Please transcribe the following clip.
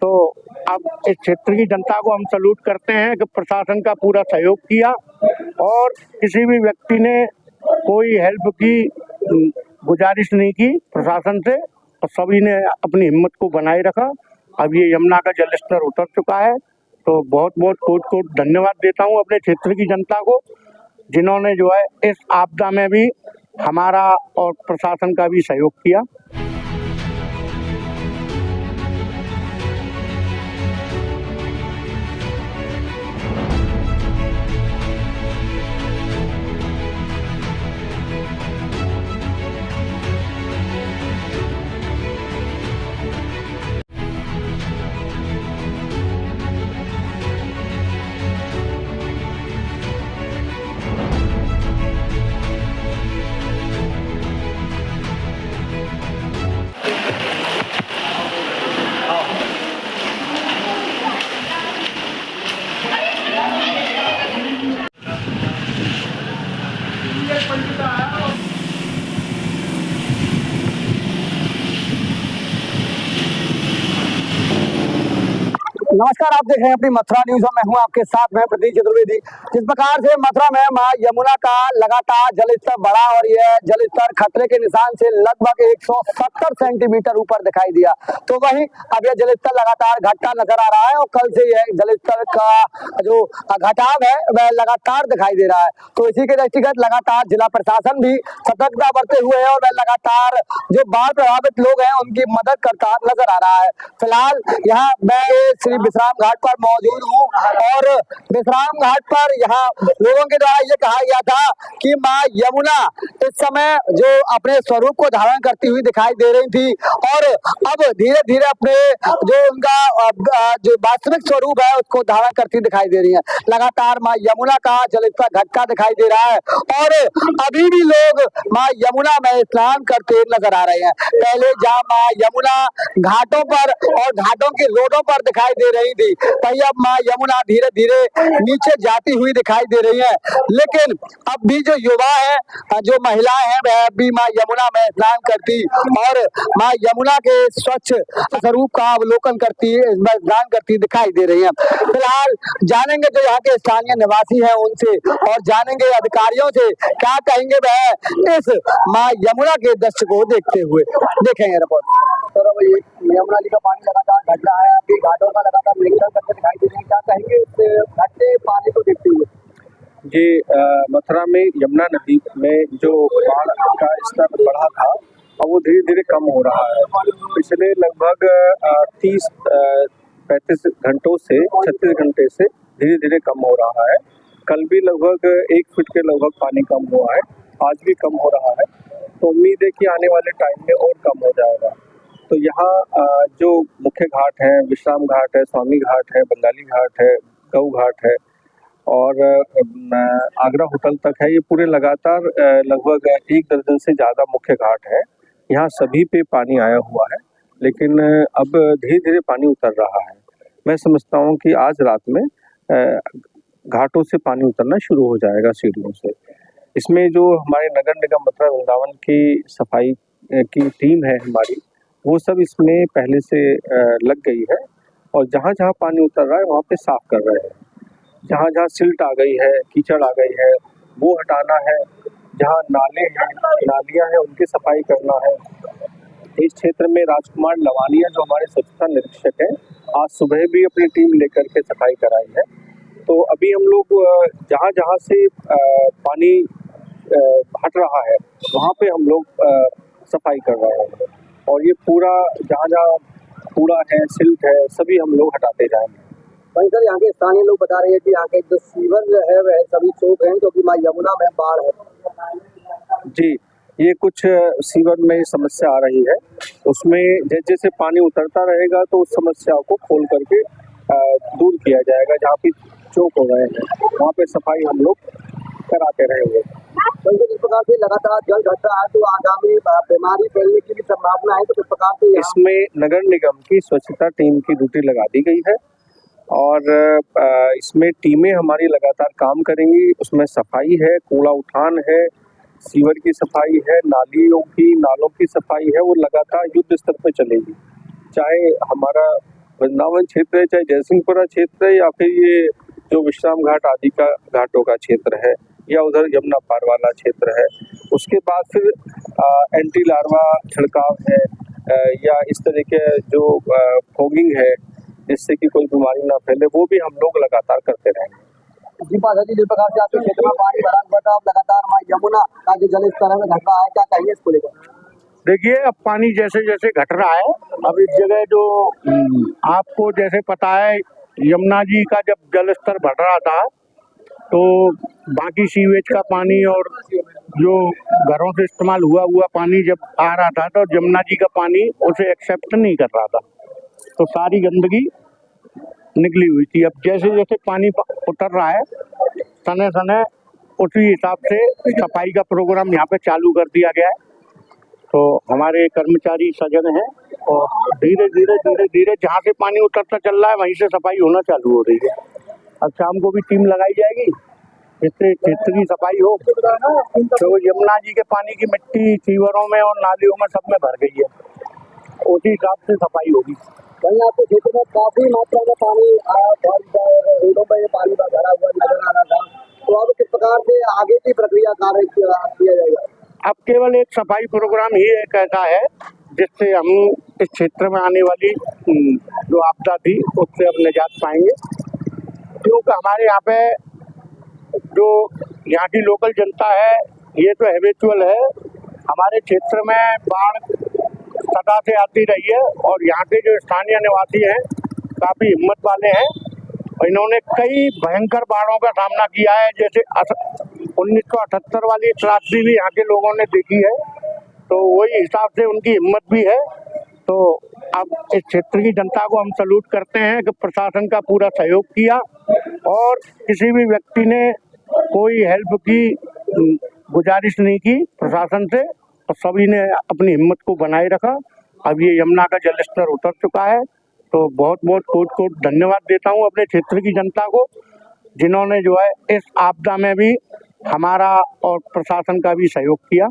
तो अब इस क्षेत्र की जनता को हम सैल्यूट करते हैं कि प्रशासन का पूरा सहयोग किया और किसी भी व्यक्ति ने कोई हेल्प की गुजारिश नहीं की प्रशासन से, और सभी ने अपनी हिम्मत को बनाए रखा। अब ये यमुना का जल स्तर उतर चुका है, तो बहुत बहुत कोट धन्यवाद देता हूँ अपने क्षेत्र की जनता को, जिन्होंने जो है इस आपदा में भी हमारा और प्रशासन का भी सहयोग किया। नमस्कार, आप देख रहे हैं अपनी मथुरा न्यूज और मैं हूं आपके साथ में प्रतीक चतुर्वेदी। जिस प्रकार से मथुरा में मां यमुना का लगातार जलस्तर बढ़ा और यह जलस्तर खतरे के निशान से लगभग 170 सेंटीमीटर ऊपर दिखाई दिया, तो वहीं अब यह जलस्तर लगातार घटता नजर आ रहा है और कल से यह जलस्तर का जो घटाव है वह लगातार दिखाई दे रहा है। तो इसी के दृष्टिगत लगातार जिला प्रशासन भी सतर्कता बरते हुए है और वह लगातार जो बाढ़ प्रभावित लोग हैं उनकी मदद करता नजर आ रहा है। फिलहाल यहाँ मैं श्री विश्राम घाट पर मौजूद हूँ और विश्राम घाट पर यहाँ लोगों के द्वारा ये कहा गया था कि मां यमुना इस समय जो अपने स्वरूप को धारण करती हुई दिखाई दे रही थी और अब धीरे धीरे अपने जो उनका जो वास्तविक स्वरूप है उसको धारण करती दिखाई दे रही है। लगातार मां यमुना का जलस्तर घटता दिखाई दे रहा है और अभी भी लोग मां यमुना में स्नान करते नजर आ रहे हैं। पहले जहाँ मां यमुना घाटों पर और घाटों की रोडों पर दिखाई दे रही थी, वही अब मां यमुना धीरे धीरे नीचे जाती हुई दिखाई दे रही है। लेकिन अब भी जो युवा है, जो महिलाएं हैं, वह भी मां यमुना में स्नान करती और मां यमुना के स्वच्छ स्वरूप का अवलोकन करती, स्नान करती दिखाई दे रही है। फिलहाल जानेंगे जो यहाँ के स्थानीय निवासी हैं उनसे और जानेंगे अधिकारियों से क्या कहेंगे वह इस मां यमुना के दृश्य को देखते हुए। देखेंगे रिपोर्ट। यमुना जी का पानी लगातार घट रहा है, आपकी घाटों का लगातार निरीक्षण करके दिखाई दे रहे हैं, क्या कहेंगे इस घटते पानी को देखते हुए? जी, मथुरा में यमुना नदी में जो बाढ़ का स्तर बढ़ा था और वो धीरे धीरे कम हो रहा है। पिछले लगभग 30-35 घंटों से 36 घंटे से धीरे धीरे कम हो रहा है। कल भी लगभग 1 फीट के लगभग पानी कम हुआ है, आज भी कम हो रहा है, तो उम्मीद है कि आने वाले टाइम में और कम हो जाएगा। तो यहाँ जो मुख्य घाट है, विश्राम घाट है, स्वामी घाट है, बंगाली घाट है, गऊ घाट है और आगरा होटल तक है, ये पूरे लगातार लगभग 1 दर्जन से ज़्यादा मुख्य घाट है। यहाँ सभी पे पानी आया हुआ है, लेकिन अब धीरे धीरे पानी उतर रहा है। मैं समझता हूँ कि आज रात में घाटों से पानी उतरना शुरू हो जाएगा सीढ़ियों से। इसमें जो हमारे नगर निगम मथुरा वृंदावन की सफाई की टीम है हमारी, वो सब इसमें पहले से लग गई है और जहाँ जहाँ पानी उतर रहा है वहाँ पे साफ कर रहे हैं। जहाँ जहाँ सिल्ट आ गई है, कीचड़ आ गई है, वो हटाना है। जहाँ नाले हैं, नालियाँ हैं, उनकी सफाई करना है। इस क्षेत्र में राजकुमार लवानिया जो हमारे स्वच्छता निरीक्षक हैं, आज सुबह भी अपनी टीम लेकर के सफाई कराई है। तो अभी हम लोग जहाँ जहाँ से पानी हट रहा है वहाँ पे हम लोग सफाई कर रहे हैं और ये पूरा जहाँ जहाँ कूड़ा है, सिल्ट है, सभी हम लोग हटाते जाएंगे। वहीं सर यहाँ के स्थानीय लोग बता रहे हैं कि यहाँ के जो सीवर है वह सभी चौक हैं क्योंकि मां यमुना में बाढ़ है। जी, ये कुछ सीवर में समस्या आ रही है, उसमें जैसे जैसे पानी उतरता रहेगा तो उस समस्या को खोल करके दूर किया जाएगा। जहाँ पे चौक हो गए हैं वहाँ पे सफाई हम लोग कराते रहेंगे। तो इस प्रकार से लगातार जल घट रहा है तो आगामी बीमारी फैलने की भी संभावना है, तो किस प्रकार से इसमें नगर निगम की स्वच्छता टीम की ड्यूटी लगा दी गई है और इसमें टीमें हमारी लगातार काम करेंगी। उसमें सफाई है, कूड़ा उठान है, सीवर की सफाई है, नालों की सफाई है, वो लगातार युद्ध स्तर पर चलेगी। चाहे हमारा वृंदावन क्षेत्र है, चाहे जयसिंहपुरा क्षेत्र है, या फिर ये जो विश्राम घाट आदि का घाटों का क्षेत्र है, या उधर यमुना पार वाला क्षेत्र है। उसके बाद फिर एंटी लार्वा छिड़काव है, या इस तरह के जो फॉगिंग है जिससे कि कोई बीमारी ना फैले, वो भी हम लोग लगातार करते रहेंगे। जी पाठक जी, जिस प्रकार से आपके क्षेत्र में पानी भरा हुआ था, अब लगातार मां यमुना का जो जल स्तर है घट रहा है, क्या कहेंगे इसको लेकर? देखिए, अब पानी जैसे जैसे घट रहा है, अब इस जगह जो आपको जैसे पता है, यमुना जी का जब जल स्तर बढ़ रहा था तो बाकी सीवेज का पानी और जो घरों से इस्तेमाल हुआ पानी जब आ रहा था तो यमुना जी का पानी उसे एक्सेप्ट नहीं कर रहा था, तो सारी गंदगी निकली हुई थी। अब जैसे जैसे पानी उतर रहा है, समय समय उसी हिसाब से सफाई का प्रोग्राम यहाँ पे चालू कर दिया गया है। तो हमारे कर्मचारी सजग हैं और धीरे धीरे जहाँ से पानी उतरता चल रहा है वहीं से सफाई होना चालू हो रही है। अब शाम को भी टीम लगाई जाएगी जिससे क्षेत्र की सफाई हो। तो यमुना जी के पानी की मिट्टी सीवरों में और नालियों में सब में भर गई है, उसी हिसाब से सफाई होगी। वहीं आपके क्षेत्र में काफी मात्रा में पानी रोडों पर ये पानी का भरा हुआ नजर आ रहा था, तो अब किस प्रकार से आगे की प्रक्रिया कार्य किया जाएगा? अब केवल एक सफाई प्रोग्राम ही एक ऐसा है जिससे हम इस क्षेत्र में आने वाली जो आपदा थी उससे अब निजात पाएंगे, क्योंकि हमारे यहाँ पे जो यहाँ की लोकल जनता है ये तो हैबिचुअल है। हमारे क्षेत्र में बाढ़ सदा से आती रही है और यहाँ के जो स्थानीय निवासी हैं काफी हिम्मत वाले हैं और इन्होंने कई भयंकर बाढ़ों का सामना किया है। जैसे 1978 वाली त्रासदी भी यहाँ के लोगों ने देखी है, तो वही हिसाब से उनकी हिम्मत भी है। तो अब इस क्षेत्र की जनता को हम सैल्यूट करते हैं कि प्रशासन का पूरा सहयोग किया और किसी भी व्यक्ति ने कोई हेल्प की गुजारिश नहीं की प्रशासन से, और सभी ने अपनी हिम्मत को बनाए रखा। अब ये यमुना का जल स्तर उतर चुका है, तो बहुत बहुत कोट धन्यवाद देता हूँ अपने क्षेत्र की जनता को, जिन्होंने जो है इस आपदा में भी हमारा और प्रशासन का भी सहयोग किया।